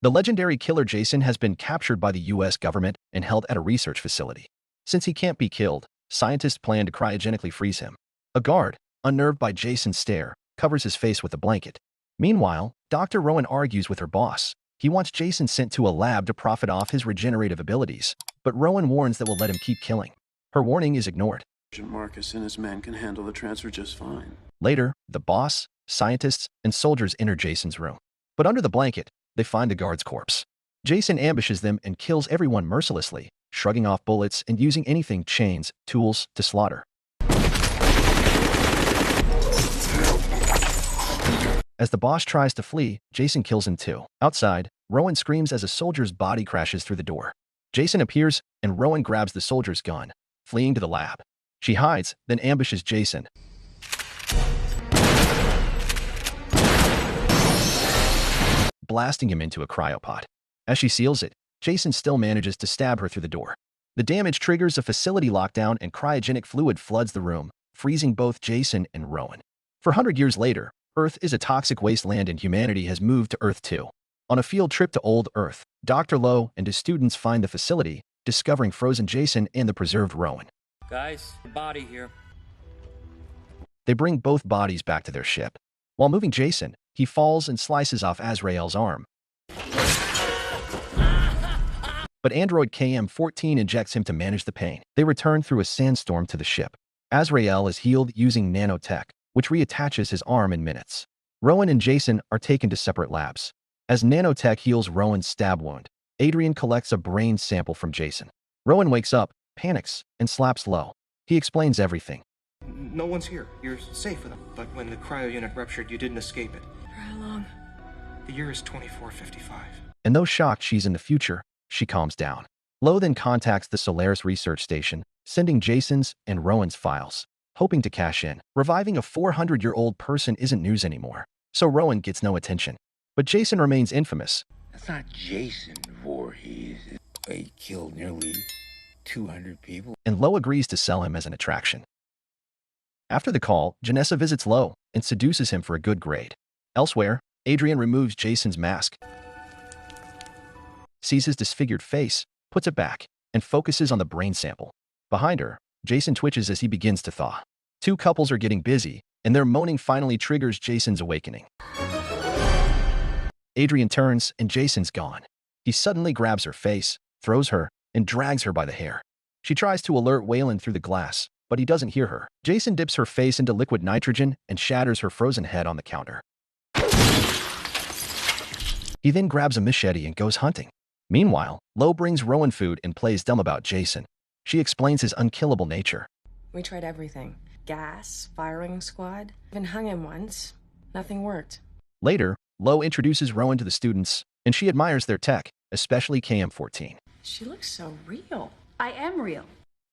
The legendary killer Jason has been captured by the US government and held at a research facility. Since he can't be killed, scientists plan to cryogenically freeze him. A guard, unnerved by Jason's stare, covers his face with a blanket. Meanwhile, Dr. Rowan argues with her boss. He wants Jason sent to a lab to profit off his regenerative abilities, but Rowan warns that will let him keep killing. Her warning is ignored. Marcus and his men can handle the transfer just fine. Later, the boss, scientists, and soldiers enter Jason's room. But under the blanket, they find the guard's corpse. Jason ambushes them and kills everyone mercilessly, shrugging off bullets and using anything chains, tools to slaughter. As the boss tries to flee, Jason kills him too. Outside, Rowan screams as a soldier's body crashes through the door. Jason appears, and Rowan grabs the soldier's gun, fleeing to the lab. She hides, then ambushes Jason. Blasting him into a cryopod. As she seals it, Jason still manages to stab her through the door. The damage triggers a facility lockdown and cryogenic fluid floods the room, freezing both Jason and Rowan. 400 years later, Earth is a toxic wasteland and humanity has moved to Earth 2. On a field trip to Old Earth, Dr. Lowe and his students find the facility, discovering frozen Jason and the preserved Rowan. Guys, the body here. They bring both bodies back to their ship. While moving Jason, he falls and slices off Azrael's arm. But android KM-14 injects him to manage the pain. They return through a sandstorm to the ship. Azrael is healed using nanotech, which reattaches his arm in minutes. Rowan and Jason are taken to separate labs. As nanotech heals Rowan's stab wound, Adrian collects a brain sample from Jason. Rowan wakes up, panics, and slaps Lowe. He explains everything. No one's here. You're safe with them. But when the cryo unit ruptured, you didn't escape it. For how long? The year is 2455. And though shocked she's in the future, she calms down. Lowe then contacts the Solaris research station, sending Jason's and Rowan's files, hoping to cash in. Reviving a 400-year-old person isn't news anymore, so Rowan gets no attention. But Jason remains infamous. That's not Jason Voorhees. He killed nearly 200 people. And Lowe agrees to sell him as an attraction. After the call, Janessa visits Lowe and seduces him for a good grade. Elsewhere, Adrian removes Jason's mask, sees his disfigured face, puts it back, and focuses on the brain sample. Behind her, Jason twitches as he begins to thaw. Two couples are getting busy, and their moaning finally triggers Jason's awakening. Adrian turns, and Jason's gone. He suddenly grabs her face, throws her, and drags her by the hair. She tries to alert Waylon through the glass, but he doesn't hear her. Jason dips her face into liquid nitrogen and shatters her frozen head on the counter. He then grabs a machete and goes hunting. Meanwhile, Lowe brings Rowan food and plays dumb about Jason. She explains his unkillable nature. We tried everything. Gas, firing squad, even hung him once. Nothing worked. Later, Lowe introduces Rowan to the students, and she admires their tech, especially KM-14. She looks so real. I am real.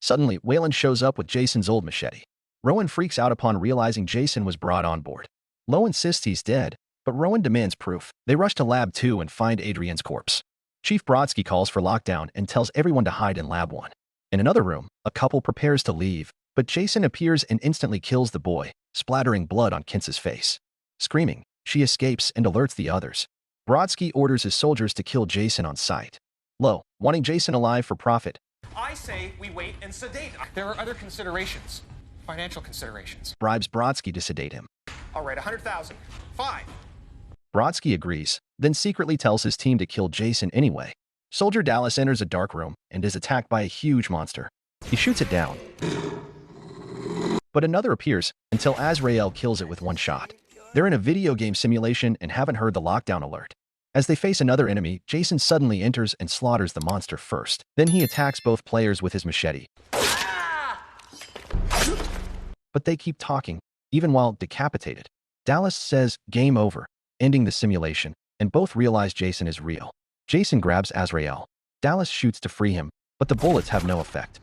Suddenly, Waylon shows up with Jason's old machete. Rowan freaks out upon realizing Jason was brought on board. Lowe insists he's dead, but Rowan demands proof. They rush to Lab 2 and find Adrian's corpse. Chief Brodsky calls for lockdown and tells everyone to hide in Lab 1. In another room, a couple prepares to leave, but Jason appears and instantly kills the boy, splattering blood on Kintz's face. Screaming, she escapes and alerts the others. Brodsky orders his soldiers to kill Jason on sight. Lowe, wanting Jason alive for profit, I say we wait and sedate. There are other considerations. Financial considerations. bribes Brodsky to sedate him. All right, 100,000. Fine. Brodsky agrees, then secretly tells his team to kill Jason anyway. Soldier Dallas enters a dark room and is attacked by a huge monster. He shoots it down, but another appears until Azrael kills it with one shot. They're in a video game simulation and haven't heard the lockdown alert. As they face another enemy, Jason suddenly enters and slaughters the monster first. Then he attacks both players with his machete. But they keep talking, even while decapitated. Dallas says, "Game over," ending the simulation, and both realize Jason is real. Jason grabs Azrael. Dallas shoots to free him, but the bullets have no effect.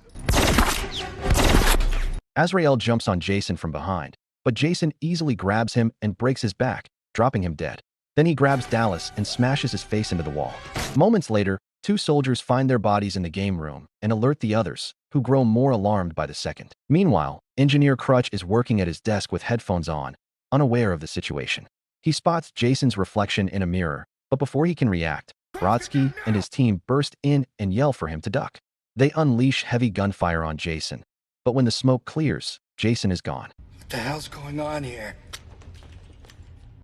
Azrael jumps on Jason from behind, but Jason easily grabs him and breaks his back, dropping him dead. Then he grabs Dallas and smashes his face into the wall. Moments later, two soldiers find their bodies in the game room and alert the others, who grow more alarmed by the second. Meanwhile, Engineer Crutch is working at his desk with headphones on, unaware of the situation. He spots Jason's reflection in a mirror, but before he can react, Brodsky and his team burst in and yell for him to duck. They unleash heavy gunfire on Jason, but when the smoke clears, Jason is gone. What the hell's going on here?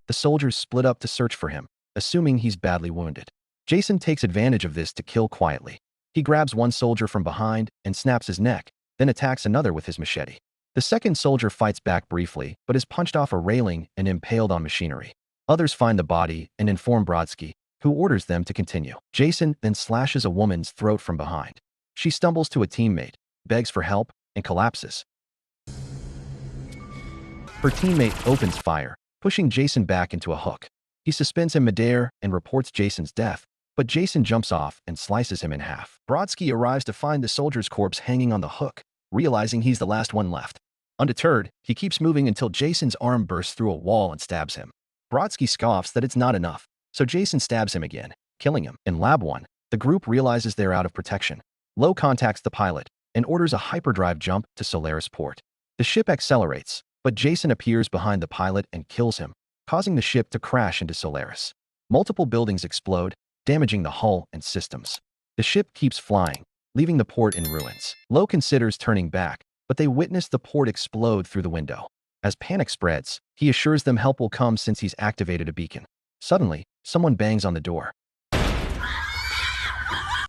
The soldiers split up to search for him, assuming he's badly wounded. Jason takes advantage of this to kill quietly. He grabs one soldier from behind and snaps his neck, then attacks another with his machete. The second soldier fights back briefly, but is punched off a railing and impaled on machinery. Others find the body and inform Brodsky, who orders them to continue. Jason then slashes a woman's throat from behind. She stumbles to a teammate, begs for help, and collapses. Her teammate opens fire, pushing Jason back into a hook. He suspends him midair and reports Jason's death, but Jason jumps off and slices him in half. Brodsky arrives to find the soldier's corpse hanging on the hook, realizing he's the last one left. Undeterred, he keeps moving until Jason's arm bursts through a wall and stabs him. Brodsky scoffs that it's not enough, so Jason stabs him again, killing him. In Lab 1, the group realizes they're out of protection. Lowe contacts the pilot and orders a hyperdrive jump to Solaris port. The ship accelerates, but Jason appears behind the pilot and kills him, causing the ship to crash into Solaris. Multiple buildings explode, damaging the hull and systems. The ship keeps flying, leaving the port in ruins. Lowe considers turning back, but they witness the port explode through the window. As panic spreads, he assures them help will come since he's activated a beacon. Suddenly, someone bangs on the door,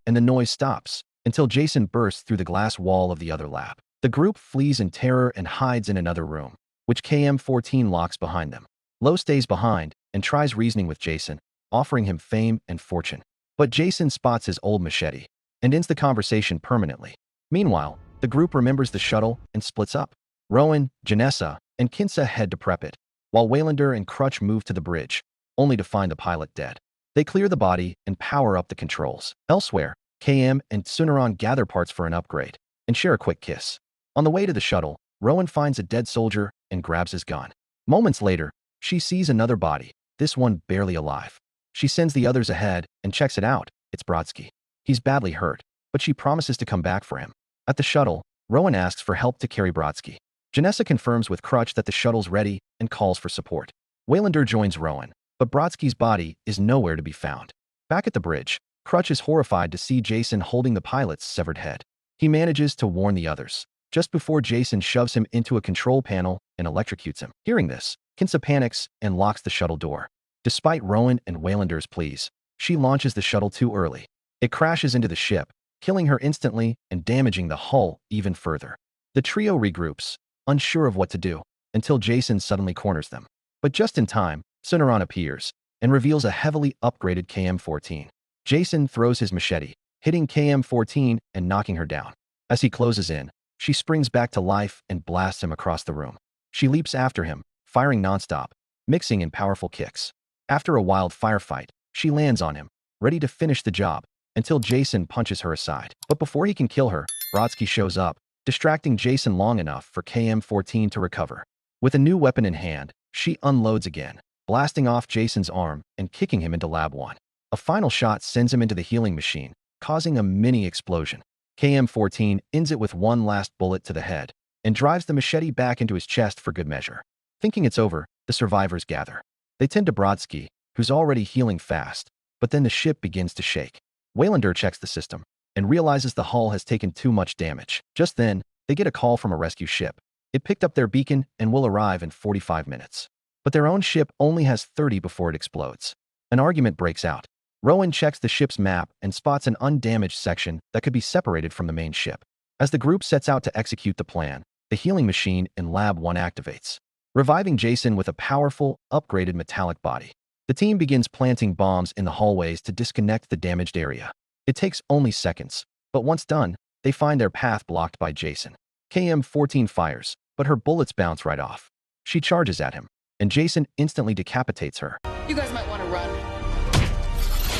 and the noise stops until Jason bursts through the glass wall of the other lab. The group flees in terror and hides in another room, which KM-14 locks behind them. Lowe stays behind and tries reasoning with Jason, offering him fame and fortune. But Jason spots his old machete and ends the conversation permanently. Meanwhile, the group remembers the shuttle and splits up. Rowan, Janessa, and Kinsa head to prep it, while Waylander and Crutch move to the bridge, only to find the pilot dead. They clear the body and power up the controls. Elsewhere, KM and Sunaran gather parts for an upgrade and share a quick kiss. On the way to the shuttle, Rowan finds a dead soldier and grabs his gun. Moments later, she sees another body, this one barely alive. She sends the others ahead and checks it out. It's Brodsky. He's badly hurt, but she promises to come back for him. At the shuttle, Rowan asks for help to carry Brodsky. Janessa confirms with Crutch that the shuttle's ready and calls for support. Waylander joins Rowan, but Brodsky's body is nowhere to be found. Back at the bridge, Crutch is horrified to see Jason holding the pilot's severed head. He manages to warn the others, just before Jason shoves him into a control panel and electrocutes him. Hearing this, Kinsa panics and locks the shuttle door. Despite Rowan and Waylander's pleas, she launches the shuttle too early. It crashes into the ship, killing her instantly and damaging the hull even further. The trio regroups, unsure of what to do, until Jason suddenly corners them. But just in time, Sunaran appears and reveals a heavily upgraded KM-14. Jason throws his machete, hitting KM-14 and knocking her down. As he closes in, she springs back to life and blasts him across the room. She leaps after him, firing nonstop, mixing in powerful kicks. After a wild firefight, she lands on him, ready to finish the job, until Jason punches her aside. But before he can kill her, Brodsky shows up, distracting Jason long enough for KM-14 to recover. With a new weapon in hand, she unloads again, blasting off Jason's arm and kicking him into Lab 1. A final shot sends him into the healing machine, causing a mini explosion. KM-14 ends it with one last bullet to the head and drives the machete back into his chest for good measure. Thinking it's over, the survivors gather. They tend to Brodsky, who's already healing fast, but then the ship begins to shake. Waylander checks the system and realizes the hull has taken too much damage. Just then, they get a call from a rescue ship. It picked up their beacon and will arrive in 45 minutes. But their own ship only has 30 before it explodes. An argument breaks out. Rowan checks the ship's map and spots an undamaged section that could be separated from the main ship. As the group sets out to execute the plan, the healing machine in Lab 1 activates, reviving Jason with a powerful, upgraded metallic body. The team begins planting bombs in the hallways to disconnect the damaged area. It takes only seconds, but once done, they find their path blocked by Jason. KM-14 fires, but her bullets bounce right off. She charges at him, and Jason instantly decapitates her. You guys might want to run.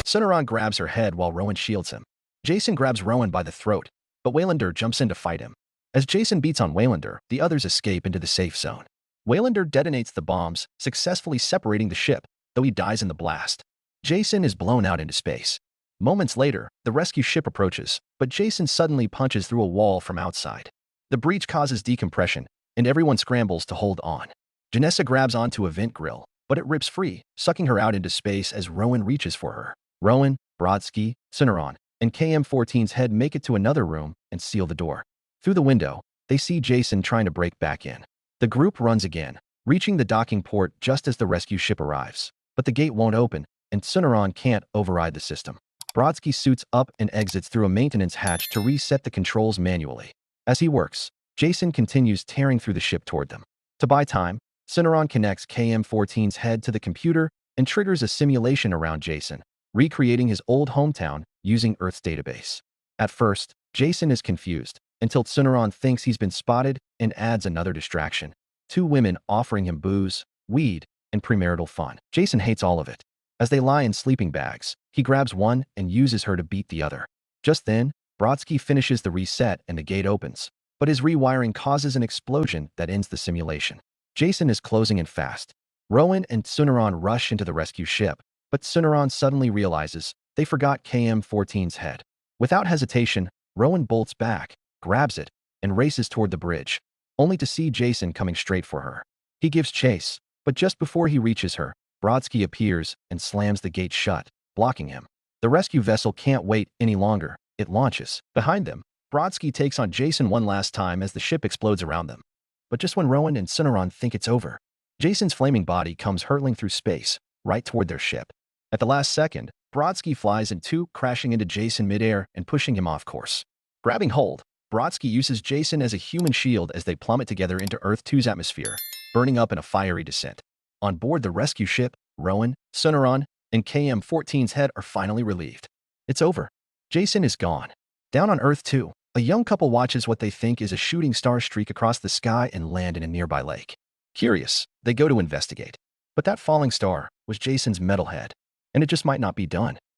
Sunaran grabs her head while Rowan shields him. Jason grabs Rowan by the throat, but Waylander jumps in to fight him. As Jason beats on Waylander, the others escape into the safe zone. Waylander detonates the bombs, successfully separating the ship, though he dies in the blast. Jason is blown out into space. Moments later, the rescue ship approaches, but Jason suddenly punches through a wall from outside. The breach causes decompression, and everyone scrambles to hold on. Janessa grabs onto a vent grill, but it rips free, sucking her out into space as Rowan reaches for her. Rowan, Brodsky, Syneron, and KM-14's head make it to another room and seal the door. Through the window, they see Jason trying to break back in. The group runs again, reaching the docking port just as the rescue ship arrives. But the gate won't open, and Syneron can't override the system. Brodsky suits up and exits through a maintenance hatch to reset the controls manually. As he works, Jason continues tearing through the ship toward them. To buy time, Syneron connects KM-14's head to the computer and triggers a simulation around Jason, recreating his old hometown using Earth's database. At first, Jason is confused, until Syneron thinks he's been spotted and adds another distraction: 2 women offering him booze, weed, and premarital fun. Jason hates all of it. As they lie in sleeping bags, he grabs one and uses her to beat the other. Just then, Brodsky finishes the reset and the gate opens, but his rewiring causes an explosion that ends the simulation. Jason is closing in fast. Rowan and Syneron rush into the rescue ship, but Syneron suddenly realizes they forgot KM-14's head. Without hesitation, Rowan bolts back, grabs it, and races toward the bridge, only to see Jason coming straight for her. He gives chase, but just before he reaches her, Brodsky appears and slams the gate shut, blocking him. The rescue vessel can't wait any longer. It launches. Behind them, Brodsky takes on Jason one last time as the ship explodes around them. But just when Rowan and Syneron think it's over, Jason's flaming body comes hurtling through space, right toward their ship. At the last second, Brodsky flies in 2, crashing into Jason midair and pushing him off course. Grabbing hold, Brodsky uses Jason as a human shield as they plummet together into Earth-2's atmosphere, burning up in a fiery descent. On board the rescue ship, Rowan, Syneron, and KM-14's head are finally relieved. It's over. Jason is gone. Down on Earth-2, a young couple watches what they think is a shooting star streak across the sky and land in a nearby lake. Curious, they go to investigate. But that falling star was Jason's metal head, and it just might not be done.